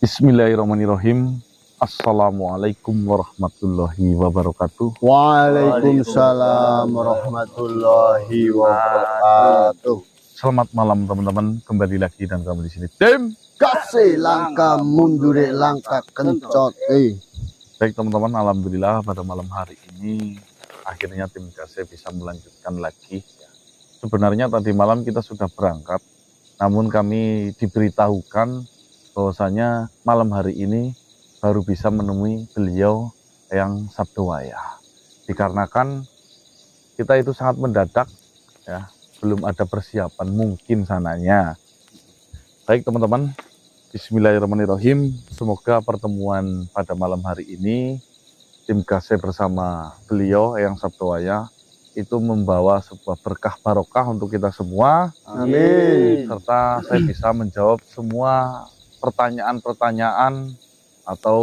Bismillahirrahmanirrahim. Assalamualaikum warahmatullahi wabarakatuh. Waalaikumsalam warahmatullahi wabarakatuh. Selamat malam teman-teman, kembali lagi dan kembali di sini tim Kasih langkah mundur langkah kencot. Baik teman-teman, alhamdulillah pada malam hari ini akhirnya tim Kasih bisa melanjutkan lagi. Sebenarnya tadi malam kita sudah berangkat, namun kami diberitahukan bahwasanya malam hari ini baru bisa menemui beliau yang Sabdowaya. Dikarenakan kita itu sangat mendadak ya, belum ada persiapan mungkin sananya. Baik teman-teman, bismillahirrahmanirrahim. Semoga pertemuan pada malam hari ini tim Kasih bersama beliau yang Sabdowaya itu membawa sebuah berkah barokah untuk kita semua. Amin. Serta saya bisa menjawab semua pertanyaan-pertanyaan atau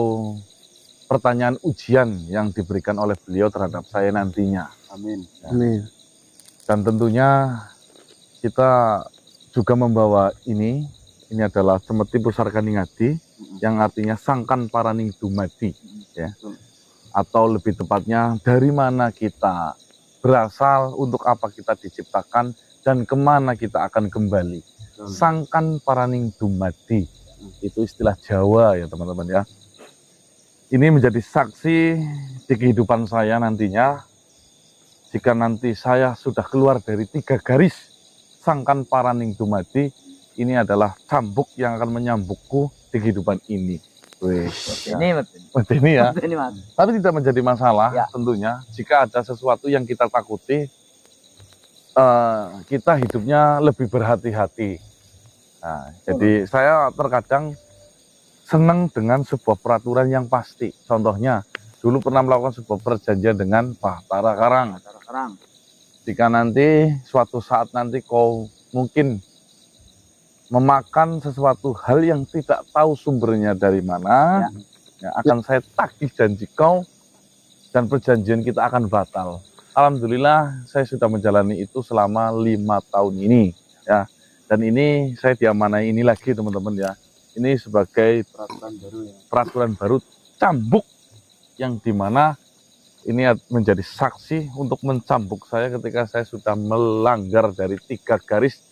pertanyaan ujian yang diberikan oleh beliau terhadap saya nantinya. Amin. Ya. Amin. Dan tentunya kita juga membawa ini adalah Cemeti Pusarkan Ningadi, yang artinya sangkan paraning dumadi, ya. Atau lebih tepatnya dari mana kita berasal, untuk apa kita diciptakan, dan kemana kita akan kembali. Sangkan paraning dumadi, itu istilah Jawa ya teman-teman ya. Ini menjadi saksi di kehidupan saya nantinya, jika nanti saya sudah keluar dari 3 garis sangkan paraning dumadi, ini adalah cambuk yang akan menyambukku di kehidupan ini. Wih, ini ya. Tapi tidak menjadi masalah ya. Tentunya jika ada sesuatu yang kita takuti, kita hidupnya lebih berhati-hati. Nah, jadi saya terkadang senang dengan sebuah peraturan yang pasti. Contohnya, dulu pernah melakukan sebuah perjanjian dengan Bahtara Karang. Jika nanti suatu saat nanti kau mungkin memakan sesuatu hal yang tidak tahu sumbernya dari mana, ya, akan saya tagih janji kau dan perjanjian kita akan batal. Alhamdulillah saya sudah menjalani itu selama 5 tahun ini, ya. Dan ini saya diamanai ini lagi teman-teman ya. Ini sebagai peraturan baru cambuk, yang dimana ini menjadi saksi untuk mencambuk saya ketika saya sudah melanggar dari 3 garis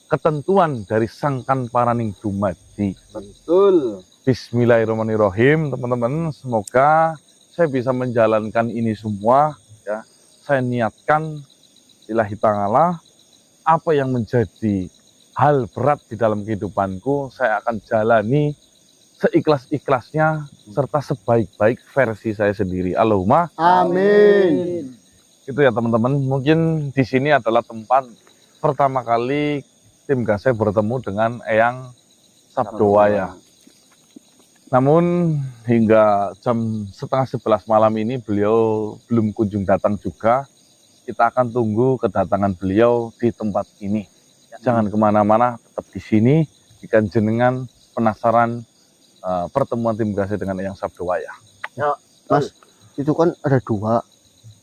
ketentuan dari sangkan paraning dumadi. Betul. Bismillahirrahmanirrahim teman-teman. Semoga saya bisa menjalankan ini semua ya. Saya niatkan lillahi ta'ala, apa yang menjadi hal berat di dalam kehidupanku saya akan jalani seikhlas-ikhlasnya serta sebaik-baik versi saya sendiri. Allahumma amin. Itu ya teman-teman. Mungkin di sini adalah tempat pertama kali tim Kasih bertemu dengan Eyang Sabdowaya. Namun hingga jam setengah 11 malam ini beliau belum kunjung datang juga. Kita akan tunggu kedatangan beliau di tempat ini. Jangan kemana-mana, tetap di sini. Jika jenengan penasaran pertemuan tim Kasih dengan Eyang Sabdowaya. Ya, Mas, itu kan ada 2.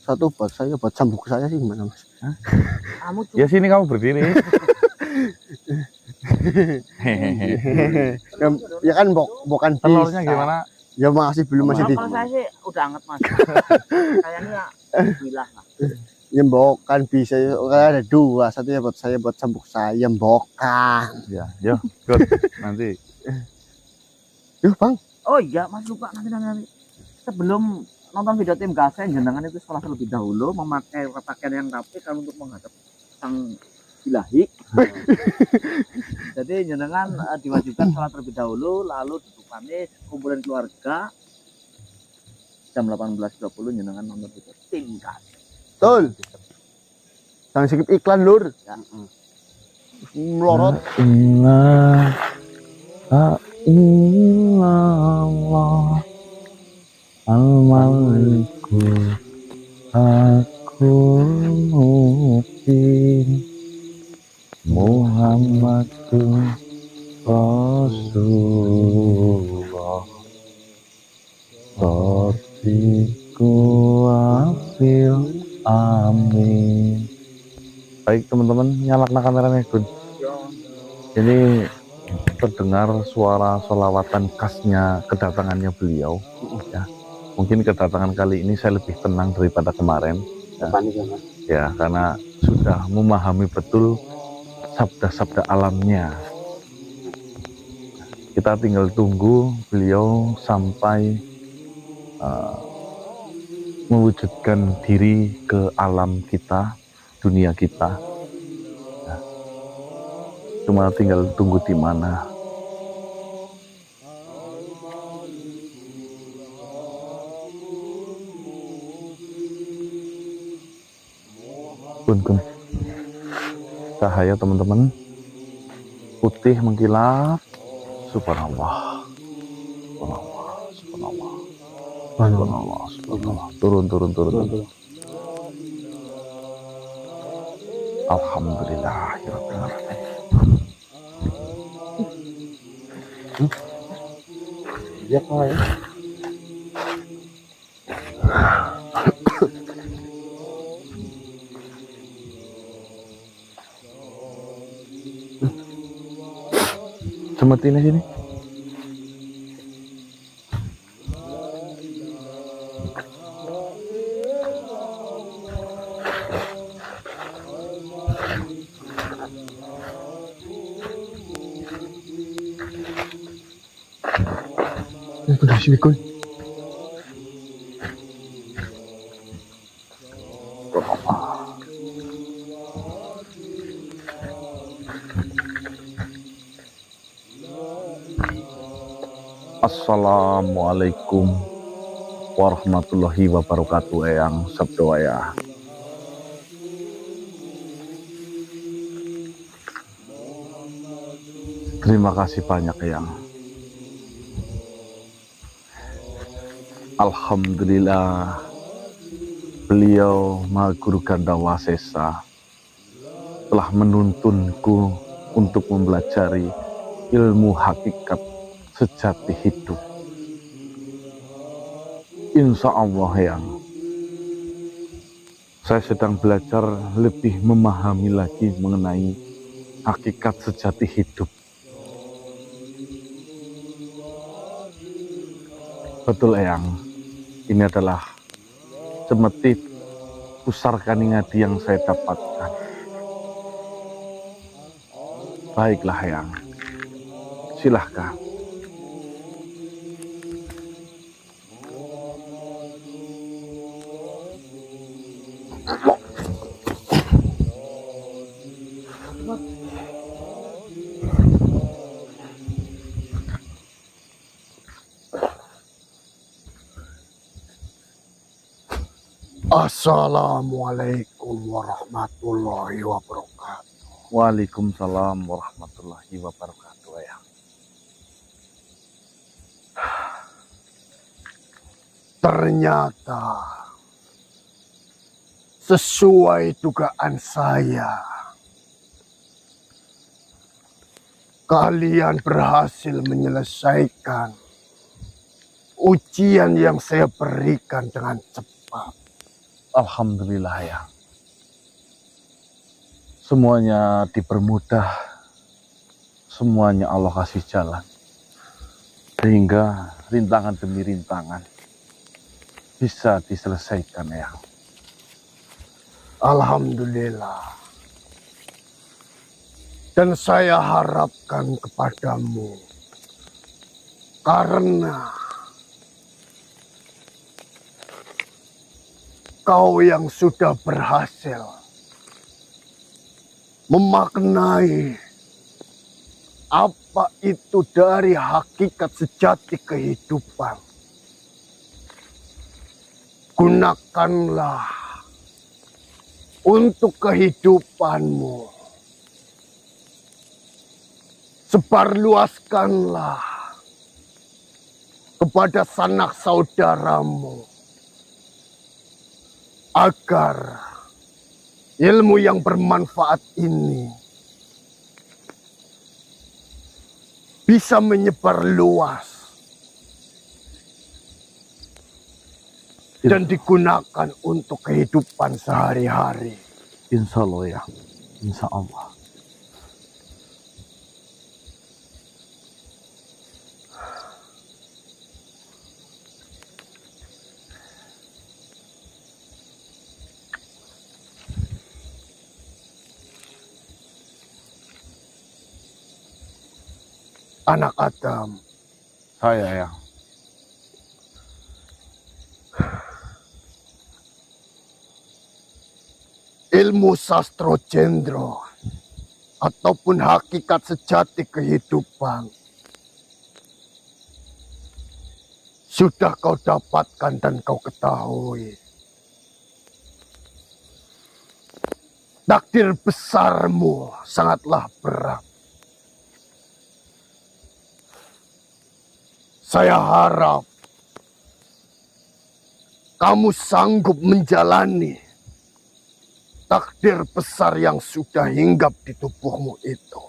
Satu buat saya, buat cambuk saya sih gimana Mas? Ya sini kamu berdiri. Ya kan bukan telurnya gimana? Ya masih belum, masih di. Kalau saya sih udah anget Mas. Kayaknya bilah lah. Ya bukan bisa, ada 2. Satunya buat saya, buat cambuk saya, bukan. Ya, yo, good. Nanti. Yuk Bang. Oh iya Mas, lupa nanti. Sebelum nonton video tim Kasih, jenengan itu setelah terlebih dahulu memakai pakaian yang rapi kan untuk menghadap sang ilahi. Jadi jenengan diwajibkan sholat terlebih dahulu, lalu dudukane kumpulan keluarga. Jam 18.20 jenengan nonton video tim Kasih. Betul. Jangan skip iklan lur. Ya. Melorot. Illallah al-maliku aku mungkin Muhammadun Rasulullah Rabbiku afil amin. Baik teman-teman, nyalakan kameranya Gun. Ini terdengar suara sholawatan khasnya kedatangannya beliau. Ya, mungkin kedatangan kali ini saya lebih tenang daripada kemarin. Ya, karena sudah memahami betul sabda-sabda alamnya. Kita tinggal tunggu beliau sampai mewujudkan diri ke alam kita, dunia kita. Nah, cuma tinggal tunggu di mana. Pun cahaya teman-teman putih mengkilap. Subhanallah, subhanallah, subhanallah, subhanallah, subhanallah. Turun. Alhamdulillahirabbil alamin. Ya kau ya. Semetin sini. Udah sini kun. Assalamualaikum warahmatullahi wabarakatuh. Eyang sabdo ya. Terima kasih banyak Eyang. Alhamdulillah beliau Maha Guru Ganda Wasesa telah menuntunku untuk mempelajari ilmu hakikat sejati hidup. Insya Allah Eyang, saya sedang belajar lebih memahami lagi mengenai hakikat sejati hidup. Betul Eyang, ini adalah semetit pusar kaningadi yang saya dapatkan. Baiklah Eyang, silahkan. Assalamualaikum warahmatullahi wabarakatuh. Waalaikumsalam warahmatullahi wabarakatuh Eyang. Ternyata sesuai dugaan saya, kalian berhasil menyelesaikan ujian yang saya berikan dengan cepat. Alhamdulillah Eyang. Semuanya dipermudah, semuanya Allah kasih jalan, sehingga rintangan demi rintangan bisa diselesaikan Eyang. Alhamdulillah. Dan saya harapkan kepadamu, karena kau yang sudah berhasil memaknai apa itu dari hakikat sejati kehidupan. Gunakanlah untuk kehidupanmu. Sebarluaskanlah kepada sanak saudaramu, agar ilmu yang bermanfaat ini bisa menyebar luas dan digunakan untuk kehidupan sehari-hari. Insya Allah ya, insya Allah. Anak Adam, Saya ya. ilmu sastro jendro ataupun hakikat sejati kehidupan sudah kau dapatkan dan kau ketahui. Takdir besarmu sangatlah berat. Saya harap kamu sanggup menjalani takdir besar yang sudah hinggap di tubuhmu itu.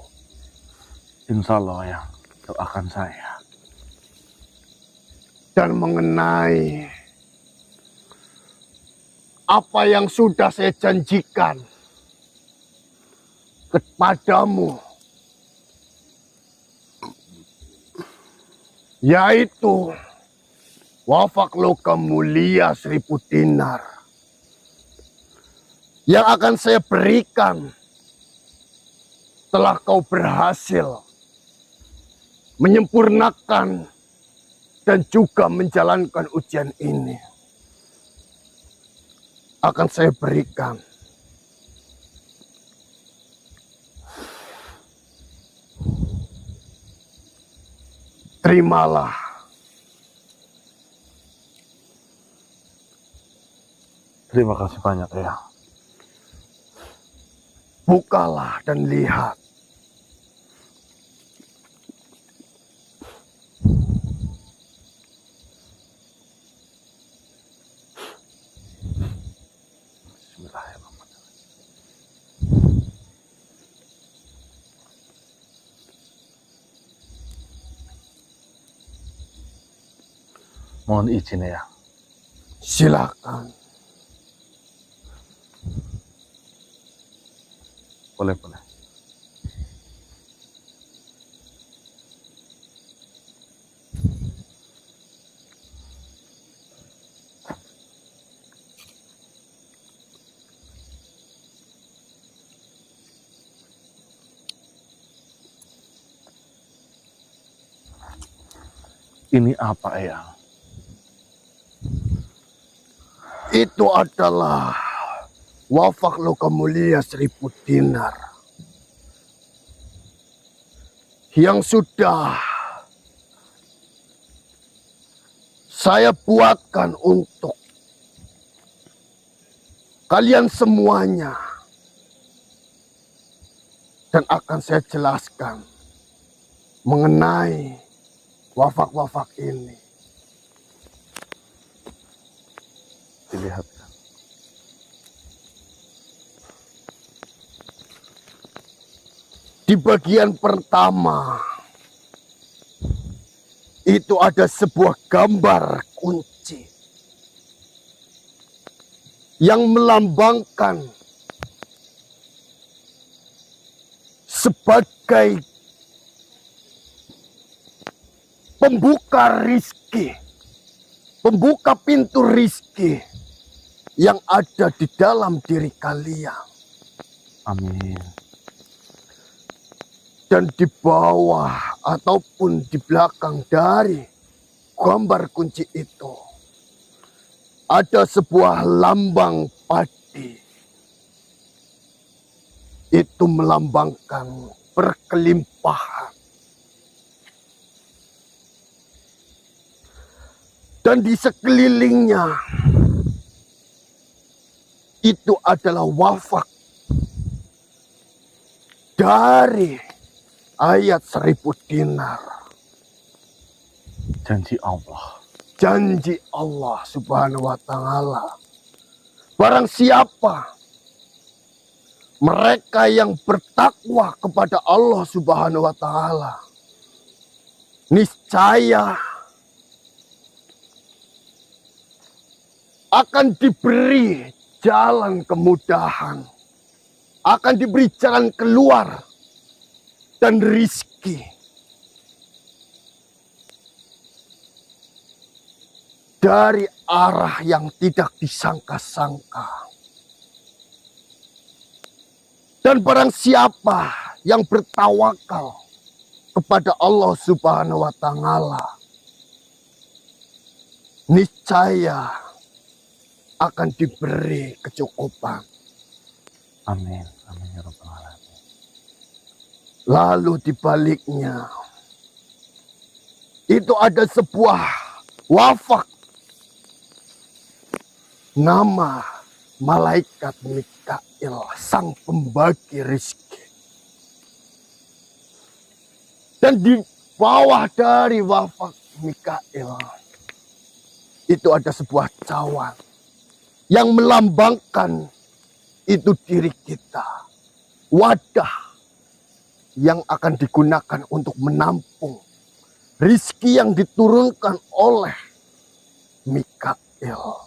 Insya Allah ya. Doakan saya. Dan mengenai apa yang sudah saya janjikan kepadamu, yaitu wafak loka mulia 1000 dinar yang akan saya berikan setelah kau berhasil menyempurnakan dan juga menjalankan ujian ini. Akan saya berikan terimalah. Terima kasih banyak ya. Bukalah dan lihat. Bismillahirrahmanirrahim. Mohon izin ya. Silakan. Boleh, boleh. Ini apa ya? Itu adalah wafak loka mulia 1000 dinar yang sudah saya buatkan untuk kalian semuanya, dan akan saya jelaskan mengenai wafak-wafak ini. Dilihatkan. Di bagian pertama itu ada sebuah gambar kunci yang melambangkan sebagai pembuka rizki, pembuka pintu rizki yang ada di dalam diri kalian. Amin. Dan di bawah ataupun di belakang dari gambar kunci itu ada sebuah lambang padi. Itu melambangkan perkelimpahan. Dan di sekelilingnya itu adalah wafak dari ayat 1000 dinar. Janji Allah. Janji Allah Subhanahu wa ta'ala. Barang siapa mereka yang bertakwa kepada Allah Subhanahu wa ta'ala, niscaya akan diberi jalan kemudahan, akan diberi jalan keluar dan rizki dari arah yang tidak disangka-sangka. Dan barang siapa yang bertawakal kepada Allah Subhanahu wa Ta'ala, niscaya akan diberi kecukupan. Amin. Amin ya Rabbal Alamin. Lalu di baliknya itu ada sebuah wafak, nama malaikat Mikail, sang pembagi rizki. Dan di bawah dari wafak Mikail itu ada sebuah cawan yang melambangkan itu diri kita, wadah yang akan digunakan untuk menampung rizki yang diturunkan oleh Mikail.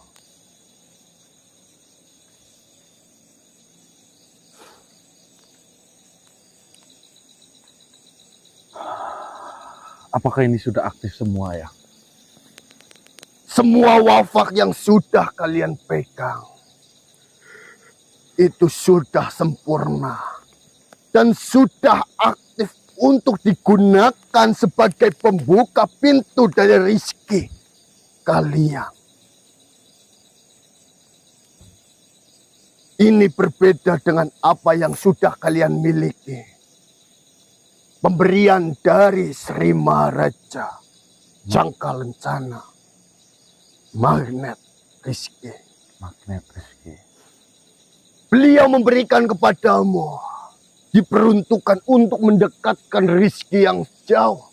Apakah ini sudah aktif semua ya? Semua wafak yang sudah kalian pegang itu sudah sempurna dan sudah aktif untuk digunakan sebagai pembuka pintu dari rizki kalian. Ini berbeda dengan apa yang sudah kalian miliki. Pemberian dari Sri Maharaja, jangka lencana, magnet rizki. Magnet rezeki. Beliau memberikan kepadamu, diperuntukkan untuk mendekatkan rizki yang jauh,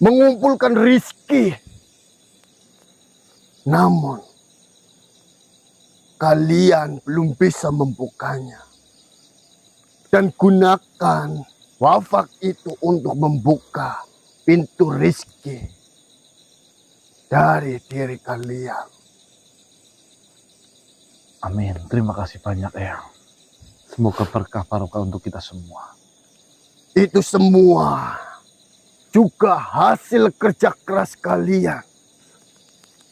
mengumpulkan rizki. Namun, kalian belum bisa membukanya. Dan gunakan wafak itu untuk membuka pintu rizki dari diri kalian. Amin. Terima kasih banyak ya. Semoga berkah barokah untuk kita semua. Itu semua juga hasil kerja keras kalian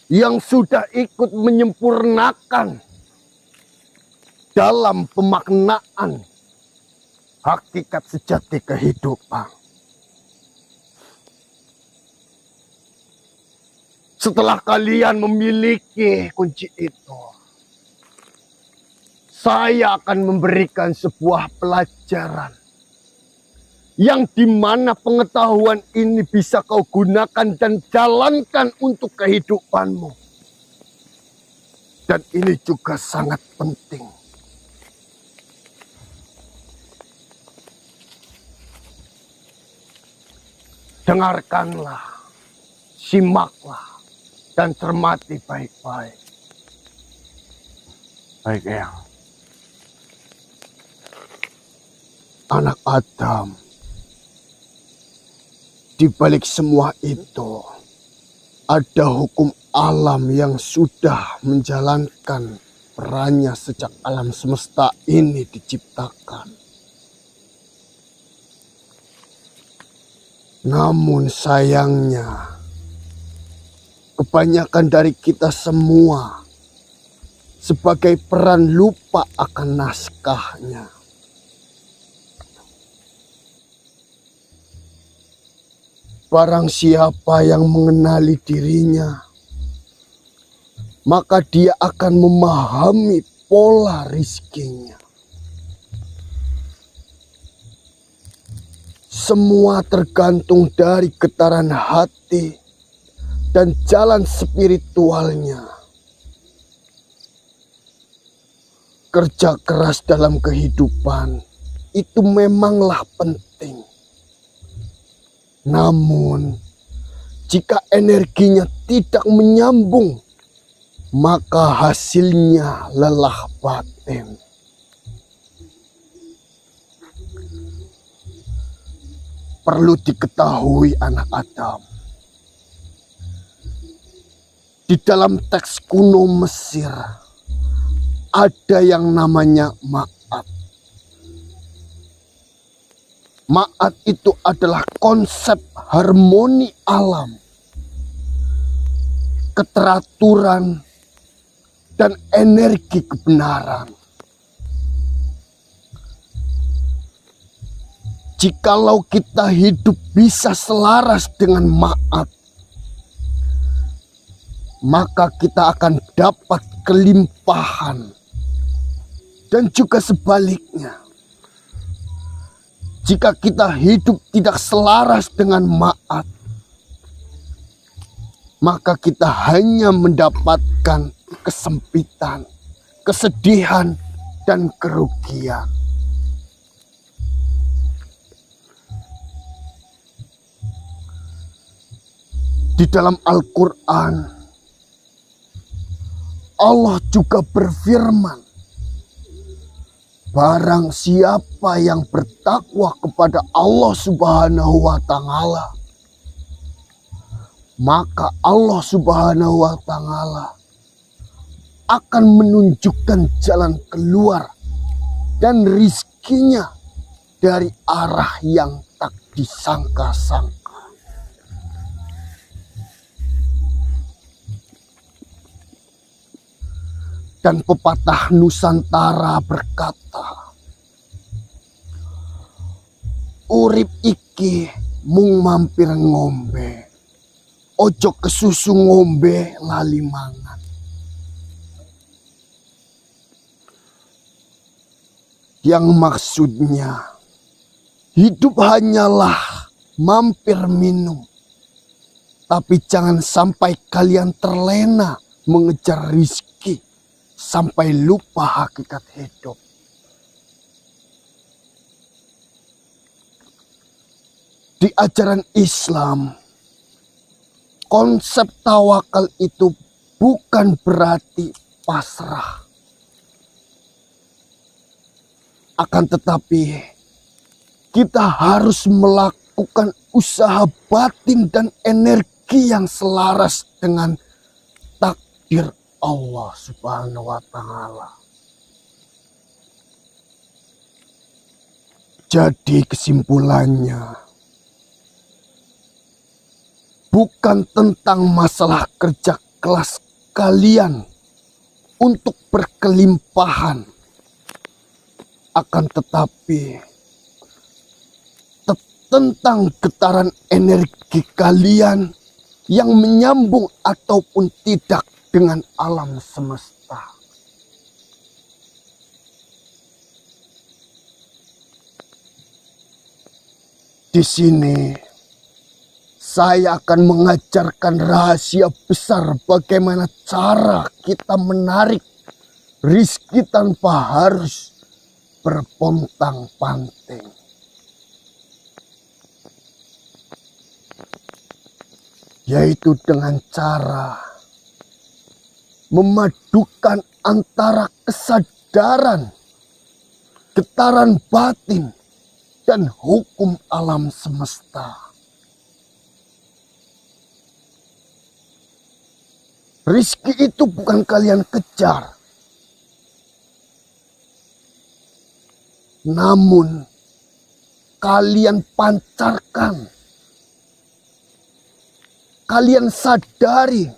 yang sudah ikut menyempurnakan dalam pemaknaan hakikat sejati kehidupan. Setelah kalian memiliki kunci itu, saya akan memberikan sebuah pelajaran yang dimana pengetahuan ini bisa kau gunakan dan jalankan untuk kehidupanmu. Dan ini juga sangat penting. Dengarkanlah, simaklah, dan cermati baik-baik. Baik Eyang. Anak Adam, di balik semua itu ada hukum alam yang sudah menjalankan perannya sejak alam semesta ini diciptakan. Namun sayangnya, kebanyakan dari kita semua sebagai peran lupa akan naskahnya. Barang siapa yang mengenali dirinya, maka dia akan memahami pola rizkinya. Semua tergantung dari getaran hati dan jalan spiritualnya. Kerja keras dalam kehidupan itu memanglah penting. Namun, jika energinya tidak menyambung, maka hasilnya lelah batin. Perlu diketahui anak Adam, di dalam teks kuno Mesir ada yang namanya Ma'at. Ma'at itu adalah konsep harmoni alam, keteraturan, dan energi kebenaran. jikalau kita hidup bisa selaras dengan Ma'at, maka kita akan dapat kelimpahan. Dan juga sebaliknya, jika kita hidup tidak selaras dengan Ma'at, maka kita hanya mendapatkan kesempitan, kesedihan, dan kerugian. Di dalam Al-Quran, Allah juga berfirman, barang siapa yang bertakwa kepada Allah Subhanahu wa Ta'ala, maka Allah Subhanahu wa Ta'ala akan menunjukkan jalan keluar dan rizkinya dari arah yang tak disangka-sangka. Dan pepatah Nusantara berkata, urip iki mung mampir ngombe, ojo kesusu ngombe lali mangan. Yang maksudnya, hidup hanyalah mampir minum. Tapi jangan sampai kalian terlena mengejar rizki sampai lupa hakikat hidup. Di ajaran Islam, konsep tawakal itu bukan berarti pasrah. Akan tetapi, kita harus melakukan usaha batin dan energi yang selaras dengan takdir Allah Subhanahu wa Ta'ala. Jadi kesimpulannya, bukan tentang masalah kerja kelas kalian untuk berkelimpahan, akan tetapi tentang getaran energi kalian yang menyambung ataupun tidak dengan alam semesta. Di sini saya akan mengajarkan rahasia besar bagaimana cara kita menarik rizki tanpa harus berpontang-panting. Yaitu dengan cara memadukan antara kesadaran, getaran batin, dan hukum alam semesta. Rizki itu bukan kalian kejar, namun kalian pancarkan, kalian sadari,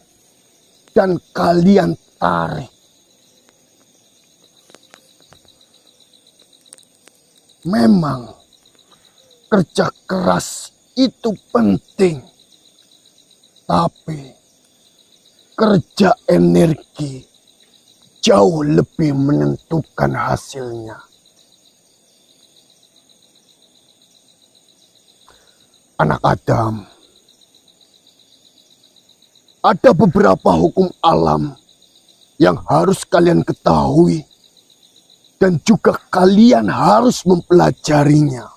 dan kalian tarik. Memang kerja keras itu penting, tapi kerja energi jauh lebih menentukan hasilnya. Anak Adam, ada beberapa hukum alam yang harus kalian ketahui dan juga kalian harus mempelajarinya.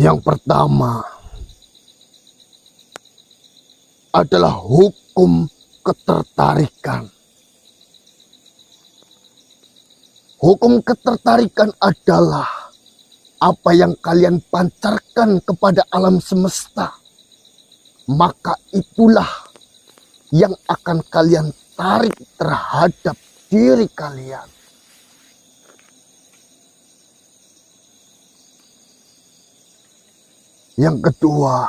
Yang pertama adalah hukum ketertarikan. Hukum ketertarikan adalah apa yang kalian pancarkan kepada alam semesta, maka itulah yang akan kalian tarik terhadap diri kalian. Yang kedua,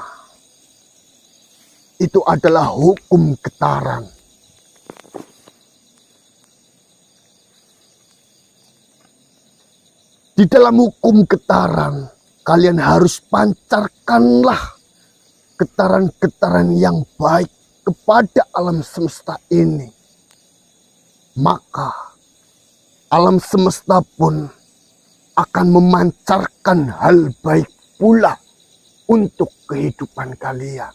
itu adalah hukum getaran. Di dalam hukum getaran, kalian harus pancarkanlah getaran-getaran yang baik kepada alam semesta ini. Maka alam semesta pun akan memancarkan hal baik pula untuk kehidupan kalian.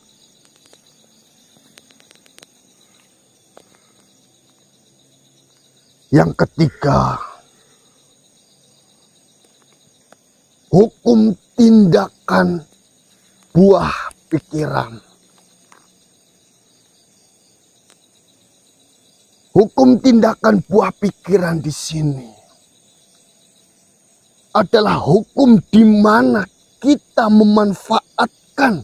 Yang ketiga, hukum tindakan buah pikiran. Hukum tindakan buah pikiran di sini adalah hukum di mana kita memanfaatkan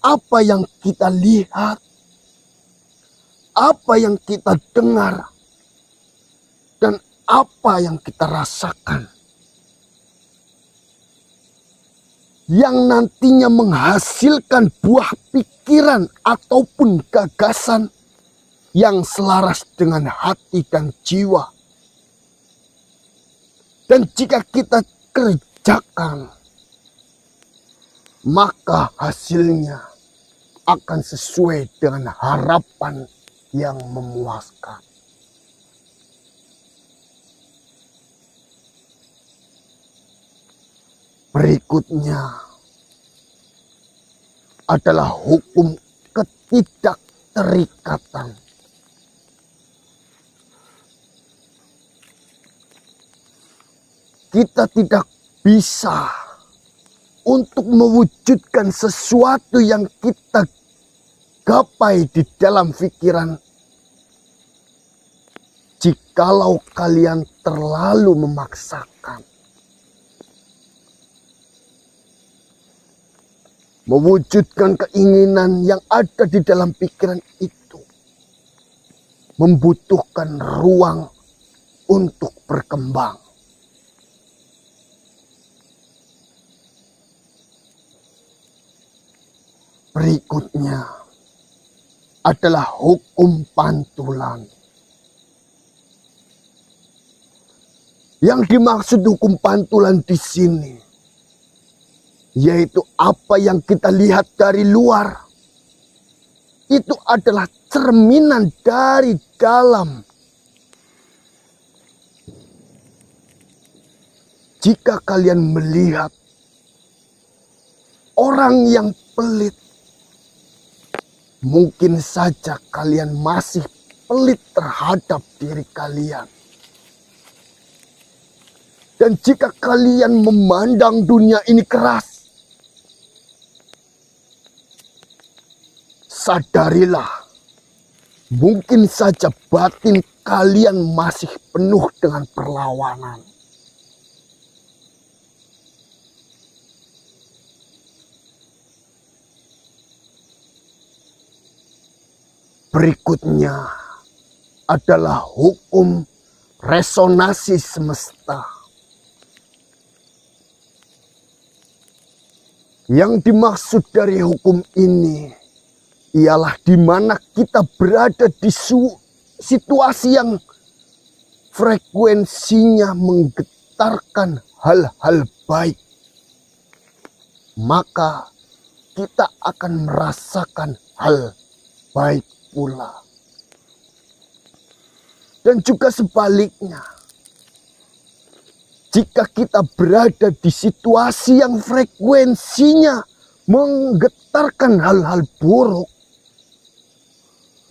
apa yang kita lihat, apa yang kita dengar, dan apa yang kita rasakan, yang nantinya menghasilkan buah pikiran ataupun gagasan yang selaras dengan hati dan jiwa. Dan jika kita kerjakan, maka hasilnya akan sesuai dengan harapan yang memuaskan. Berikutnya adalah hukum ketidakterikatan. Kita tidak bisa untuk mewujudkan sesuatu yang kita gapai di dalam pikiran jikalau kalian terlalu memaksakan. Mewujudkan keinginan yang ada di dalam pikiran itu membutuhkan ruang untuk berkembang. Berikutnya adalah hukum pantulan. Yang dimaksud hukum pantulan di sini yaitu apa yang kita lihat dari luar itu adalah cerminan dari dalam. Jika kalian melihat orang yang pelit, mungkin saja kalian masih pelit terhadap diri kalian. Dan jika kalian memandang dunia ini keras, sadarilah, mungkin saja batin kalian masih penuh dengan perlawanan. Berikutnya adalah hukum resonansi semesta. Yang dimaksud dari hukum ini ialah di mana kita berada di situasi yang frekuensinya menggetarkan hal-hal baik. Maka kita akan merasakan hal baik pula. Dan juga sebaliknya, jika kita berada di situasi yang frekuensinya menggetarkan hal-hal buruk,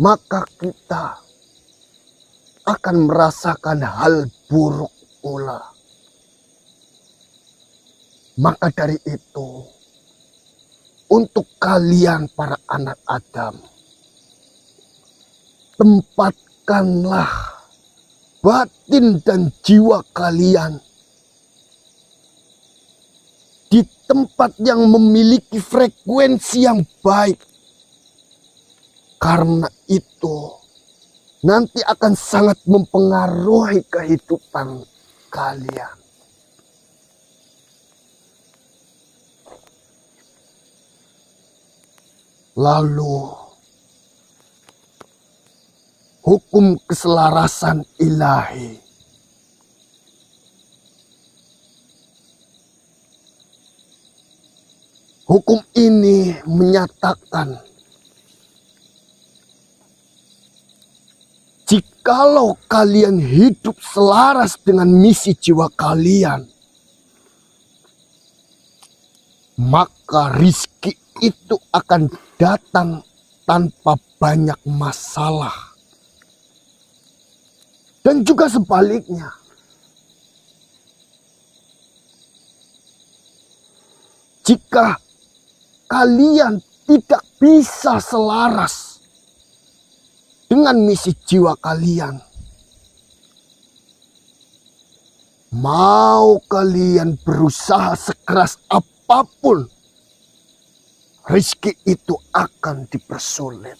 maka kita akan merasakan hal buruk pula. Maka dari itu, untuk kalian para anak Adam, tempatkanlah batin dan jiwa kalian di tempat yang memiliki frekuensi yang baik. Karena itu nanti akan sangat mempengaruhi kehidupan kalian. Lalu hukum keselarasan ilahi. Hukum ini menyatakan jikalau kalian hidup selaras dengan misi jiwa kalian, maka rizki itu akan datang tanpa banyak masalah. Dan juga sebaliknya, jika kalian tidak bisa selaras dengan misi jiwa kalian, mau kalian berusaha sekeras apapun, rezeki itu akan dipersulit.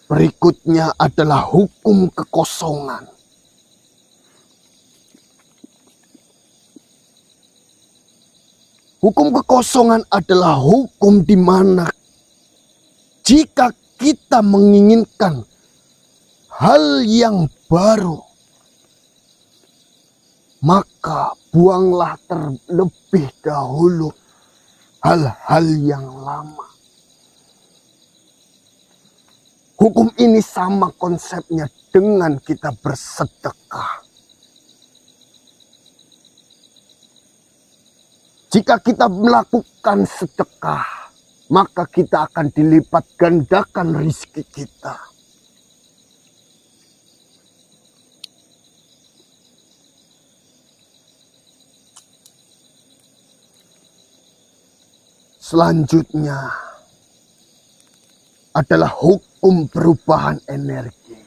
Berikutnya adalah hukum kekosongan. Hukum kekosongan adalah hukum di mana jika kita menginginkan hal yang baru, maka buanglah terlebih dahulu hal-hal yang lama. Hukum ini sama konsepnya dengan kita bersedekah. Jika kita melakukan sedekah, maka kita akan dilipat gandakan rezeki kita. Selanjutnya adalah hukum perubahan energi.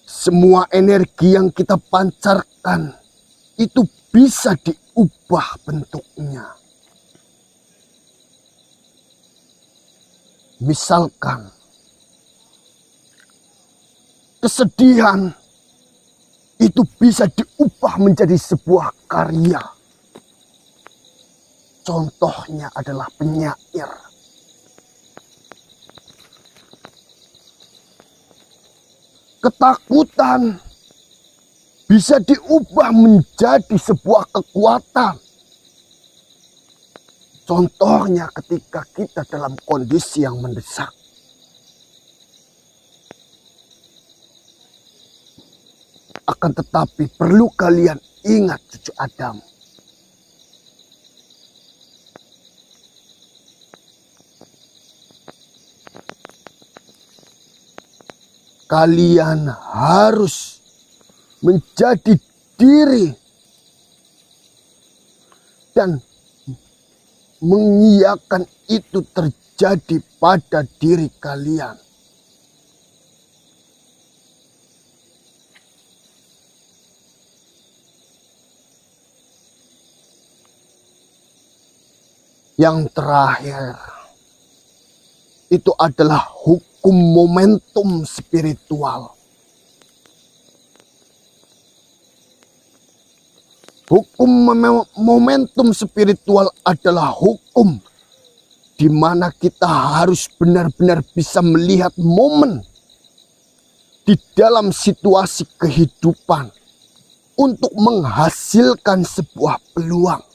Semua energi yang kita pancarkan itu bisa diubah bentuknya. Misalkan kesedihan itu bisa diubah menjadi sebuah karya. Contohnya adalah penyair. Ketakutan bisa diubah menjadi sebuah kekuatan. Contohnya ketika kita dalam kondisi yang mendesak. Akan tetapi perlu kalian ingat cucu Adam. Kalian harus menjadi diri dan mengiyakan itu terjadi pada diri kalian. Yang terakhir itu adalah hukum momentum spiritual. Hukum momentum spiritual adalah hukum di mana kita harus benar-benar bisa melihat momen di dalam situasi kehidupan untuk menghasilkan sebuah peluang.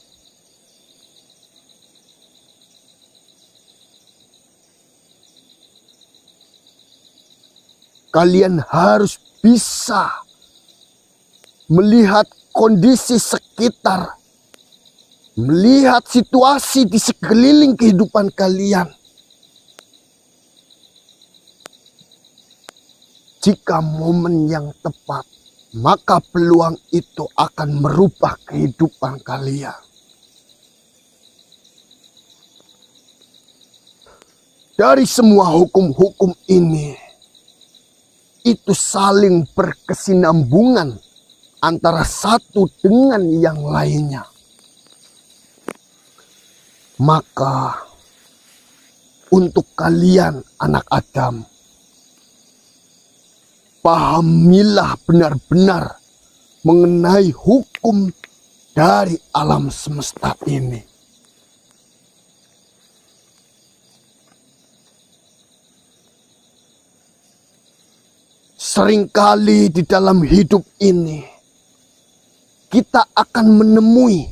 Kalian harus bisa melihat kondisi sekitar, melihat situasi di sekeliling kehidupan kalian. Jika momen yang tepat, maka peluang itu akan merubah kehidupan kalian. Dari semua hukum-hukum ini, itu saling berkesinambungan antara satu dengan yang lainnya. Maka untuk kalian anak Adam, pahamilah benar-benar mengenai hukum dari alam semesta ini. Seringkali di dalam hidup ini kita akan menemui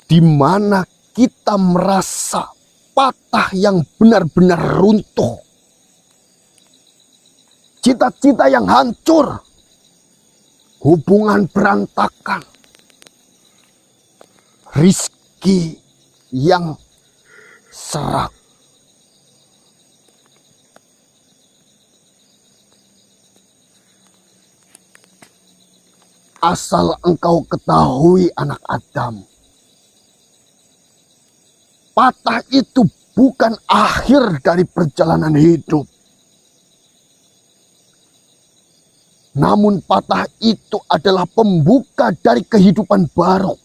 di mana kita merasa patah yang benar-benar runtuh. Cita-cita yang hancur, hubungan berantakan, rizki yang serak. Asal engkau ketahui, anak Adam, patah itu bukan akhir dari perjalanan hidup. Namun patah itu adalah pembuka dari kehidupan baru.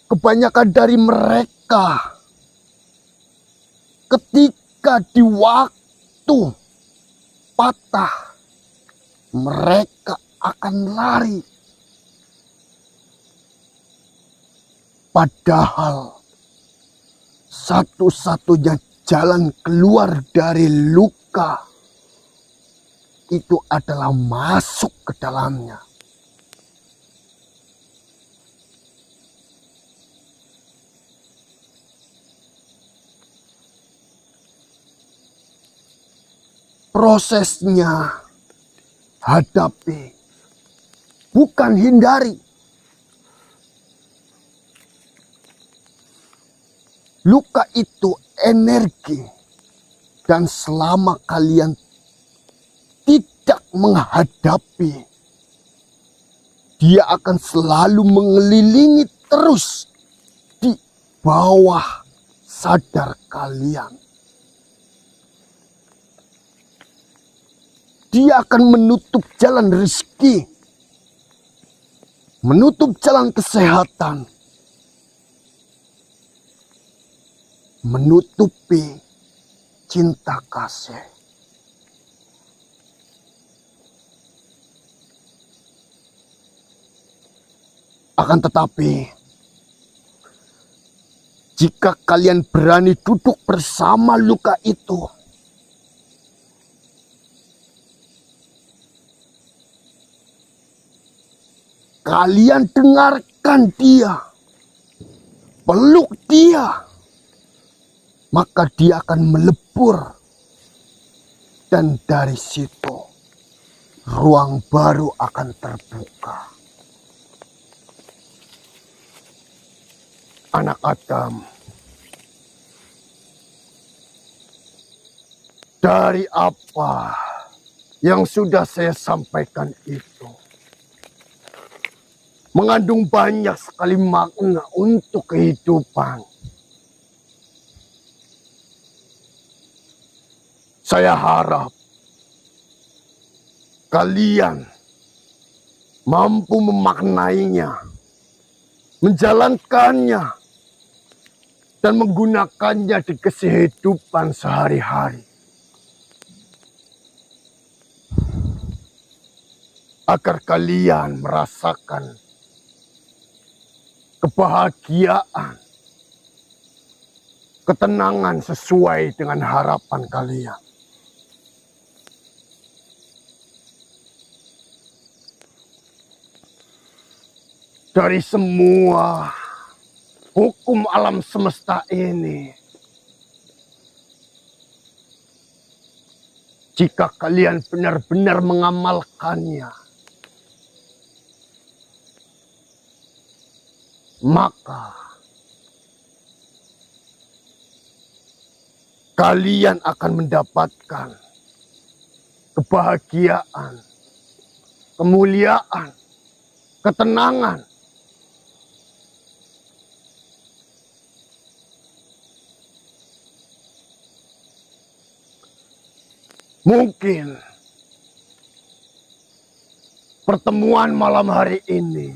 Kebanyakan dari mereka ketika di waktu patah, mereka akan lari. Padahal satu-satunya jalan keluar dari luka itu adalah masuk ke dalamnya. Prosesnya hadapi, bukan hindari. Luka itu energi, dan selama kalian tidak menghadapi, dia akan selalu mengelilingi terus di bawah sadar kalian. Dia akan menutup jalan rezeki, menutup jalan kesehatan, menutupi cinta kasih. Akan tetapi, jika kalian berani duduk bersama luka itu, kalian dengarkan dia, peluk dia, maka dia akan melebur. Dan dari situ, ruang baru akan terbuka. Anak Adam, dari apa yang sudah saya sampaikan itu, mengandung banyak sekali makna untuk kehidupan. Saya harap kalian mampu memaknainya, menjalankannya, dan menggunakannya di kehidupan sehari-hari. Agar kalian merasakan kebahagiaan, ketenangan sesuai dengan harapan kalian. Dari semua hukum alam semesta ini, jika kalian benar-benar mengamalkannya, maka kalian akan mendapatkan kebahagiaan, kemuliaan, ketenangan. Mungkin pertemuan malam hari ini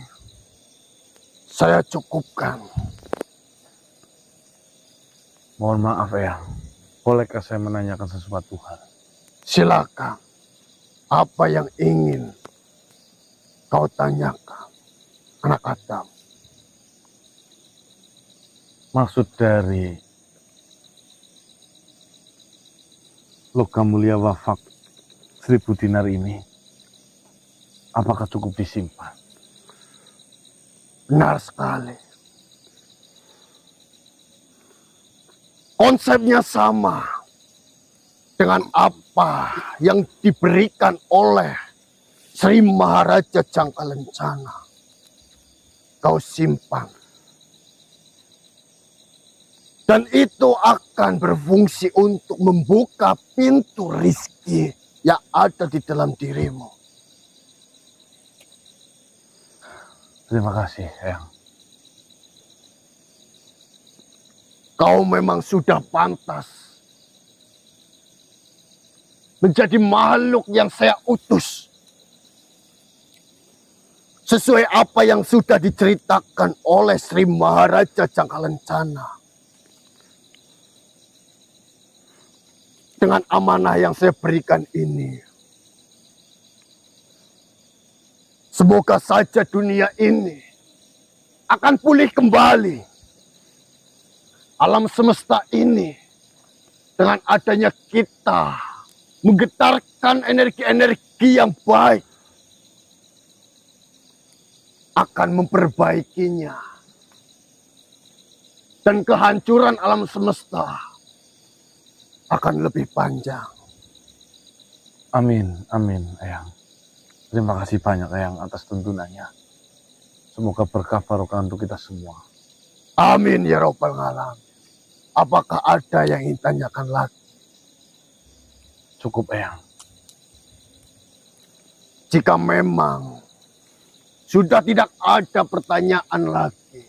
saya cukupkan. Mohon maaf ya, bolehkah saya menanyakan sesuatu hal? Silakan. Apa yang ingin kau tanyakan, anak Adam? Maksud dari logam mulia wafak 1000 dinar ini, apakah cukup disimpan? Benar sekali. Konsepnya sama dengan apa yang diberikan oleh Sri Maharaja Jangkalencana. Kau simpan. Dan itu akan berfungsi untuk membuka pintu rizki yang ada di dalam dirimu. Terima kasih, Eyang. Kau memang sudah pantas menjadi makhluk yang saya utus. Sesuai apa yang sudah diceritakan oleh Sri Maharaja Jangkalencana. Dengan amanah yang saya berikan ini, semoga saja dunia ini akan pulih kembali. Alam semesta ini dengan adanya kita menggetarkan energi-energi yang baik akan memperbaikinya. Dan kehancuran alam semesta akan lebih panjang. Amin, amin, Eyang. Terima kasih banyak, Eyang, atas tuntunannya. Semoga berkah barokah untuk kita semua. Amin ya Rabbal Alamin. Apakah ada yang ingin tanyakan lagi? Cukup, Eyang. Jika memang sudah tidak ada pertanyaan lagi,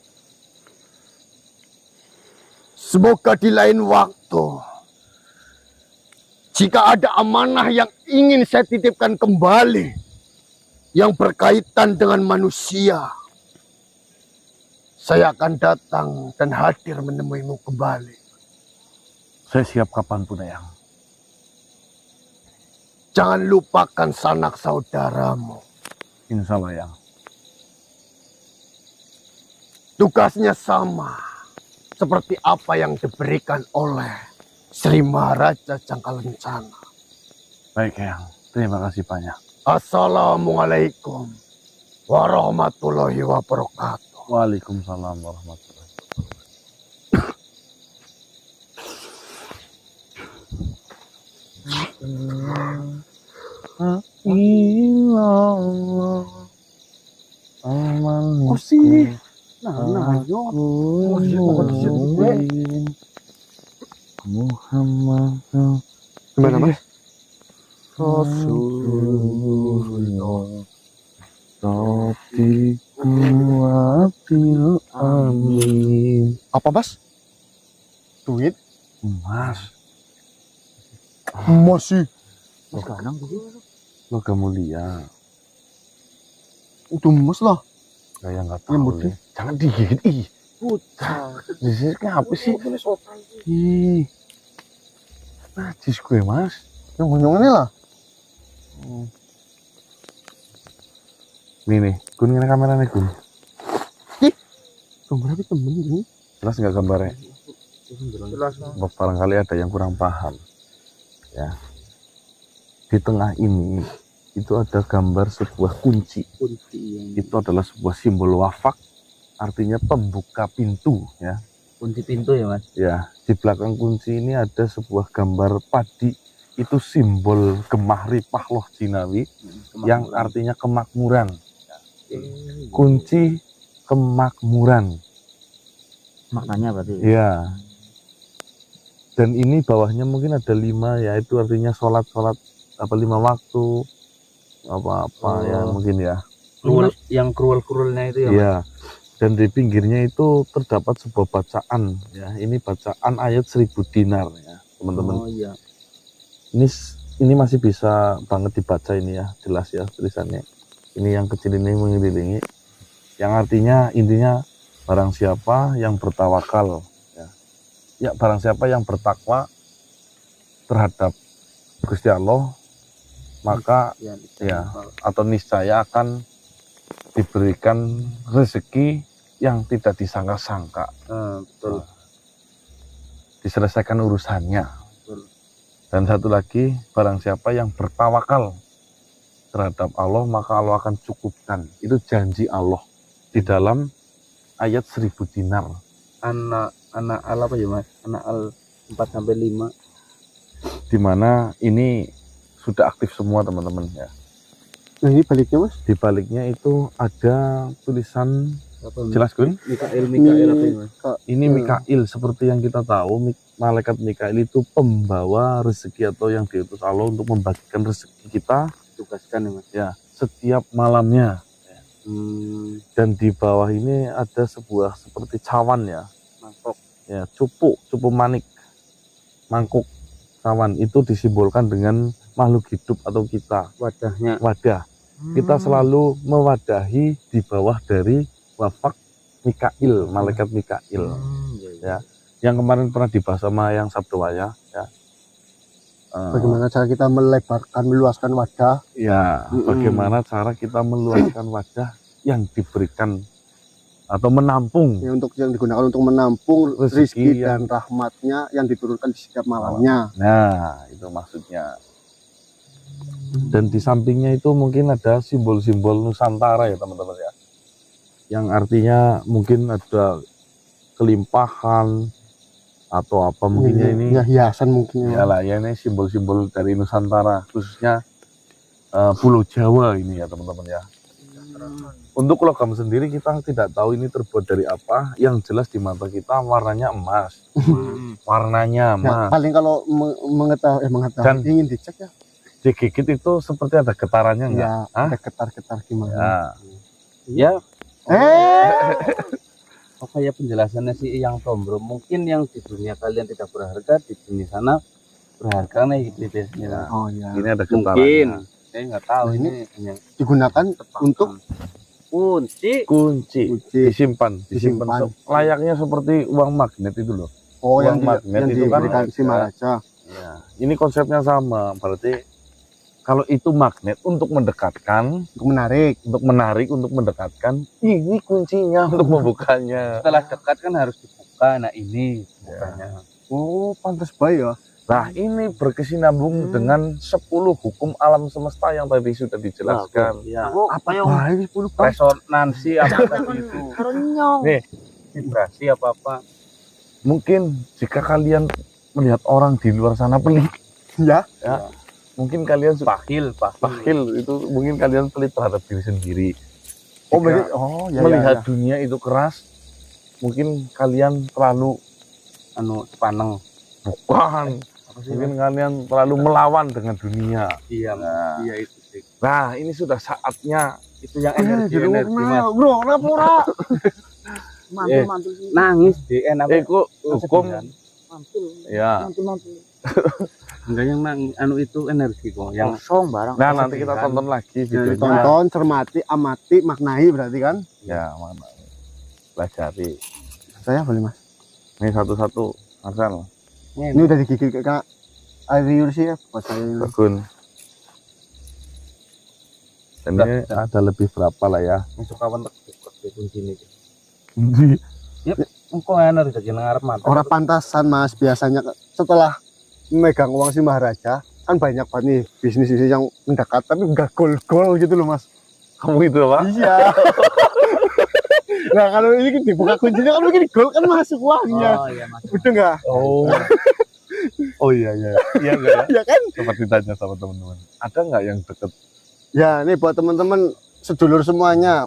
semoga di lain waktu, jika ada amanah yang ingin saya titipkan kembali, yang berkaitan dengan manusia, saya akan datang dan hadir menemuimu kembali. Saya siap kapanpun, Eyang. Jangan lupakan sanak saudaramu. Insya Allah, Eyang. Tugasnya sama seperti apa yang diberikan oleh Sri Maharaja Jangkalencana. Baik, Eyang. Terima kasih banyak. Assalamualaikum warahmatullahi wabarakatuh. Waalaikumsalam warahmatullahi wabarakatuh. Oh sih, nah, yo, Muhammad gimana mas? Rasulullah Rabbiku wabil amin. Apa mas? Duit? Mas, Masih. logam mulia. Udah mas lah. Kayak nggak Yang tahu putih. deh. Jangan digigit. Ih, di sini apa sih? Ih, najis gue, Mas. Yang ini lah. Nih, Gun, ini kameranya, Gun. Gambar apa temen ini? Jelas nggak gambarnya? Jelas. Barangkali ada yang kurang paham. Ya. Di tengah ini, itu ada gambar sebuah kunci. Itu adalah sebuah simbol wafak, artinya pembuka pintu, ya. Kunci pintu ya mas. Ya, di belakang kunci ini ada sebuah gambar padi. Itu simbol gemah ripah loh Jinawi, yang artinya kemakmuran. Kunci kemakmuran. Maknanya berarti. Ya. Dan ini bawahnya mungkin ada 5, yaitu artinya sholat apa 5 waktu apa ya mungkin ya. Yang kruel-kruelnya itu ya. Ya. Dan di pinggirnya itu terdapat sebuah bacaan, ya. Ini bacaan ayat 1000 dinar, ya, teman-teman. Oh iya. Ini masih bisa banget dibaca ini ya, jelas ya tulisannya. Ini yang kecil ini mengelilingi, yang artinya intinya barang siapa yang bertawakal, ya barang siapa yang bertakwa terhadap Gusti Allah, maka ya atau niscaya akan diberikan rezeki yang tidak disangka-sangka. Betul. Diselesaikan urusannya. Betul. Dan satu lagi, barang siapa yang bertawakal terhadap Allah, maka Allah akan cukupkan. Itu janji Allah di dalam ayat 1000 dinar. Anak al apa ya Mas? Anak al 4 sampai 5. Di mana ini sudah aktif semua teman-teman ya. Nah ini baliknya Mas. Di baliknya itu ada tulisan, Apa? jelas Gun? Mikail apa ya Mas? Ini Mikail, seperti yang kita tahu, malaikat Mikail itu pembawa rezeki atau yang diutus Allah untuk membagikan rezeki kita Tugaskan ya Mas. ya setiap malamnya. Dan di bawah ini ada sebuah seperti cawan ya, Mangkok. ya cupu manik, mangkuk cawan itu disimbolkan dengan makhluk hidup atau kita, Wadahnya. wadah. Kita selalu mewadahi di bawah dari wafak Mikail, malaikat Mikail. Ya. Yang kemarin pernah dibahas sama yang Sabdowaya ya. Bagaimana cara kita melebarkan, meluaskan wadah? Ya, bagaimana cara kita meluaskan wadah yang diberikan atau menampung Ya, untuk yang digunakan untuk menampung Rezeki rezeki dan rahmatnya yang diturunkan di setiap malamnya. Nah, itu maksudnya. Dan di sampingnya itu mungkin ada simbol-simbol Nusantara ya teman-teman ya. Yang artinya mungkin ada kelimpahan atau apa mungkinnya ini. Ya hiasan mungkin Ya lah, ya ini simbol-simbol dari Nusantara, khususnya Pulau Jawa ini ya teman-teman ya. Untuk logam sendiri kita tidak tahu ini terbuat dari apa. Yang jelas di mata kita warnanya emas. Warnanya Ya, emas. paling kalau mengetahui Dan- ingin dicek ya. Digigit itu seperti ada getarannya enggak? Ya, Hah? ada getar-getar gimana. Ya. Ya, Eh, apa ya penjelasannya sih yang Tombro? Mungkin yang di dunia kalian tidak berharga, di dunia sana berharga nih gitu biasanya. oh ya. Ini ada Mungkin. getarannya. Saya nggak tahu Nah, ini hanya Digunakan untuk kunci. Kunci kunci. disimpan. Disimpan. Layaknya seperti uang magnet itu loh. Oh, yang, uang magnet yang itu kan diberikan si Maharaja. Ya. Ini konsepnya sama. Berarti kalau itu magnet untuk mendekatkan, Untuk menarik. untuk menarik, untuk mendekatkan, ini kuncinya untuk membukanya. Setelah dekat kan harus dibuka. Nah ini bukanya. Oh, pantas baik ya. Nah, ini berkesinambung dengan 10 hukum alam semesta yang tadi sudah dijelaskan. Ya. Apa baik 10 tahun? Resonansi apa tadi itu? Nih, Vibrasi apa apa? mungkin jika kalian melihat orang di luar sana pelit, Ya. mungkin kalian sudah Bakhil. bakhil, itu mungkin kalian pelit terhadap diri sendiri. Oh, Jika berarti ya, melihat ya. dunia itu keras, mungkin kalian terlalu Anu Sepaneng. bukan, Apa sih? mungkin kalian terlalu melawan dengan dunia. Iya, Nah. iya itu sih. Nah, ini sudah saatnya Itu yang Jadi energi Mas. bro, kenapa ora? Mantul Nangis DN apa? kok hukum mantul ya. mantul. Enggak yang anu itu energi kok. Yang Kosong barang. Nah, nanti kita tonton lagi videonya. Tonton, cermati, amati, maknai berarti kan? Ya, mana? Pelajari. Saya boleh Mas. Ini satu-satu, Marcel. Ini udah digigit ke Kak Ariur sih ya buat saya ini. Bagun. Dan ini ada lebih berapa lah ya? masuk kawan terbuka di kunci ini. Ini Engko enak jadi ngarep mata. Orang pantasan Mas, biasanya setelah memegang uang si Maharaja kan banyak banget nih bisnis yang mendekat tapi enggak gol-gol gitu loh Mas. kamu itu apa? Iya. Nah kalau ini dibuka kuncinya kan mungkin gol kan masuk uangnya. Oh iya Mas. Betul nggak? Oh. Oh iya iya. Iya enggak ya? Ya kan? Coba ditanya sama teman-teman. Ada nggak yang deket? Ya nih buat teman-teman sedulur semuanya,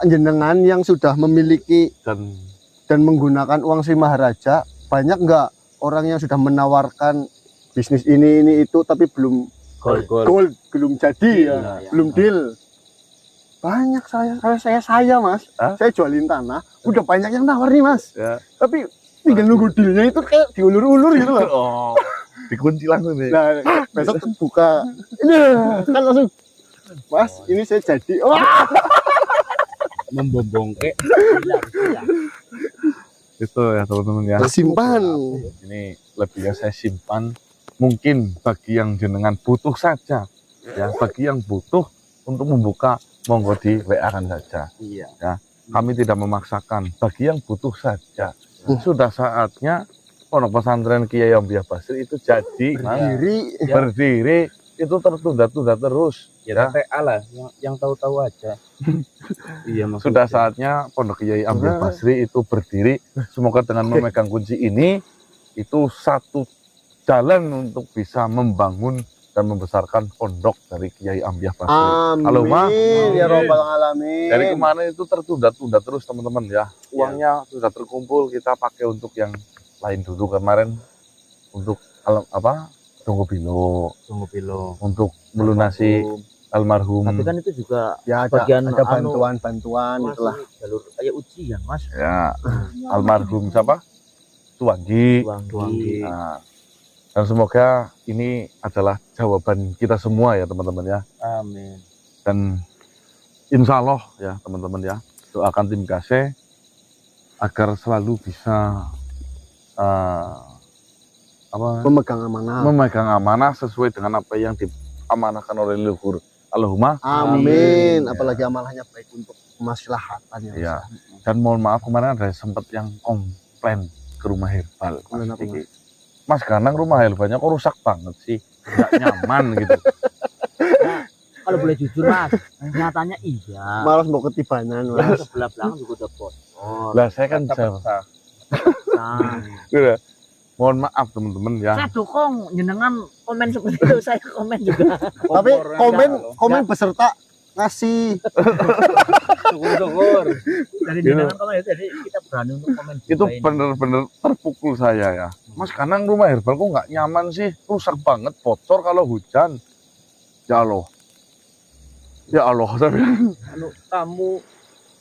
jenengan yang sudah memiliki dan menggunakan uang si Maharaja, banyak nggak orang yang sudah menawarkan bisnis ini itu tapi belum gold, belum jadi ya, Iya. belum deal. Banyak saya Mas, Hah? saya jualin tanah, udah banyak yang nawar nih Mas, Ya. tapi tinggal nunggu dealnya itu kayak diulur-ulur gitu loh. Oh. Dikunci langsung nih. Nah besok buka, ini kan langsung, Mas ini saya jadi, wah Membobongke. Itu ya teman-teman ya. tersimpan. Ini lebihnya saya simpan. Mungkin bagi yang jenengan butuh saja. Ya, bagi yang butuh untuk membuka, monggo di WA-kan saja. Iya. Kami tidak memaksakan. Bagi yang butuh saja. Sudah saatnya pondok pesantren Kiai Ambiah Basri itu jadi berdiri itu tertunda-tunda terus. Ya, TPA lah, yang tahu-tahu aja. Iya, Sudah saatnya pondok Kiai Ambiah Basri itu berdiri. Semoga dengan memegang kunci ini itu satu jalan untuk bisa membangun dan membesarkan pondok dari Kiai Ambiah Basri. Amin ya robbal alamin. Dari kemarin itu tertunda-tunda terus teman-teman ya. Uangnya sudah terkumpul, kita pakai untuk yang lain dulu. Kemarin untuk Tunggu Bilo untuk melunasi almarhum. Tapi kan itu juga Ya bagian ada bantuan-bantuan masih itulah. jalur kayak ujian Mas. Ya, almarhum siapa? Tuanggi. Tuanggi. Nah, dan semoga ini adalah jawaban kita semua ya teman-teman ya. Amin. Dan insya Allah ya teman-teman ya, doakan tim Gase agar selalu bisa memegang amanah sesuai dengan apa yang diamanahkan oleh leluhur. Allahumma Amin. Apalagi amalahnya baik untuk kemaslahatan ya. Dan mohon maaf kemarin ada sempat yang komplain ke rumah herbal. Mas Ganang rumah herbalnya kok rusak banget sih, nggak nyaman gitu. Kalau boleh jujur Mas, nyatanya iya. Malas mau ketibanan Mas. Sebelah belakang juga udah kotor. Lah saya kan jawab. Udah. Mohon maaf teman-teman ya. Saya dukung jenengan komen seperti itu, saya komen juga. Tapi komen beserta ngasih Syukur. Dari jenengan kalau itu jadi kita berani untuk komen. Itu bener-bener terpukul saya ya. Mas Ganang rumah herbal kok nggak nyaman sih, rusak banget, bocor kalau hujan. Ya Allah. Ya Allah. Kamu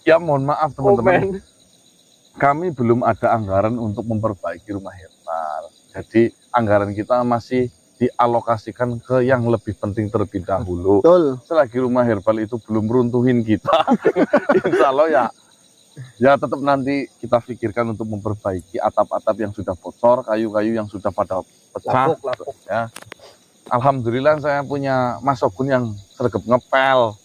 Ya mohon maaf teman-teman. Kami belum ada anggaran untuk memperbaiki rumah herbal. Jadi anggaran kita masih dialokasikan ke yang lebih penting terlebih dahulu. Betul. Selagi rumah herbal itu belum runtuhin kita, insya Allah ya tetap nanti kita pikirkan untuk memperbaiki atap-atap yang sudah bocor, kayu-kayu yang sudah pada pecah. Lapuk. Ya. Alhamdulillah saya punya Mas Ogun yang sergap ngepel.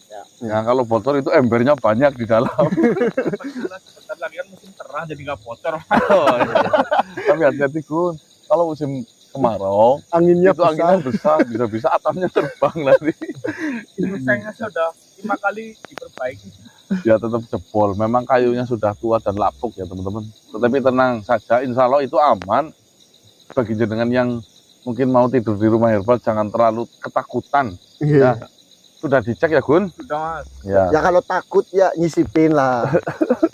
Ya, kalau bocor itu embernya banyak di dalam. Bentar lagi kan musim terang jadi nggak bocor. Tapi hati-hati Gun, kalau musim kemarau Anginnya itu anginnya besar, bisa-bisa atapnya terbang nanti. Itu saya sudah 5 kali diperbaiki. Ya tetap jebol, memang kayunya sudah tua dan lapuk ya teman-teman. Tetapi tenang saja, insya Allah itu aman. Bagi jenengan yang mungkin mau tidur di rumah herbal jangan terlalu ketakutan. Ya, sudah dicek ya Gun? Sudah Mas. Ya. Ya kalau takut ya nyisipin lah.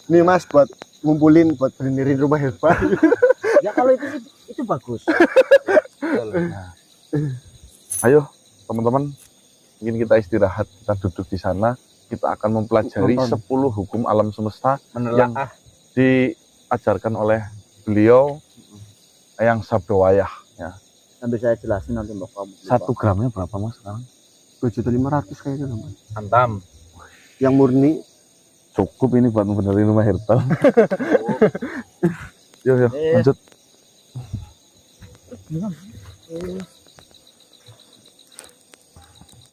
Nih Mas buat ngumpulin buat benerin rumah herbal. ya kalau itu bagus. Nah. Ayo teman-teman, mungkin kita istirahat, kita duduk di sana, kita akan mempelajari 10 hukum alam semesta yang diajarkan oleh beliau yang Sabdowayah ya. Nanti saya jelasin nanti Mbak kamu. 1 gramnya berapa Mas sekarang? 7.500 kayaknya Mas. Antam. Yang murni Cukup ini buat benerin rumah herbal. Yo lanjut.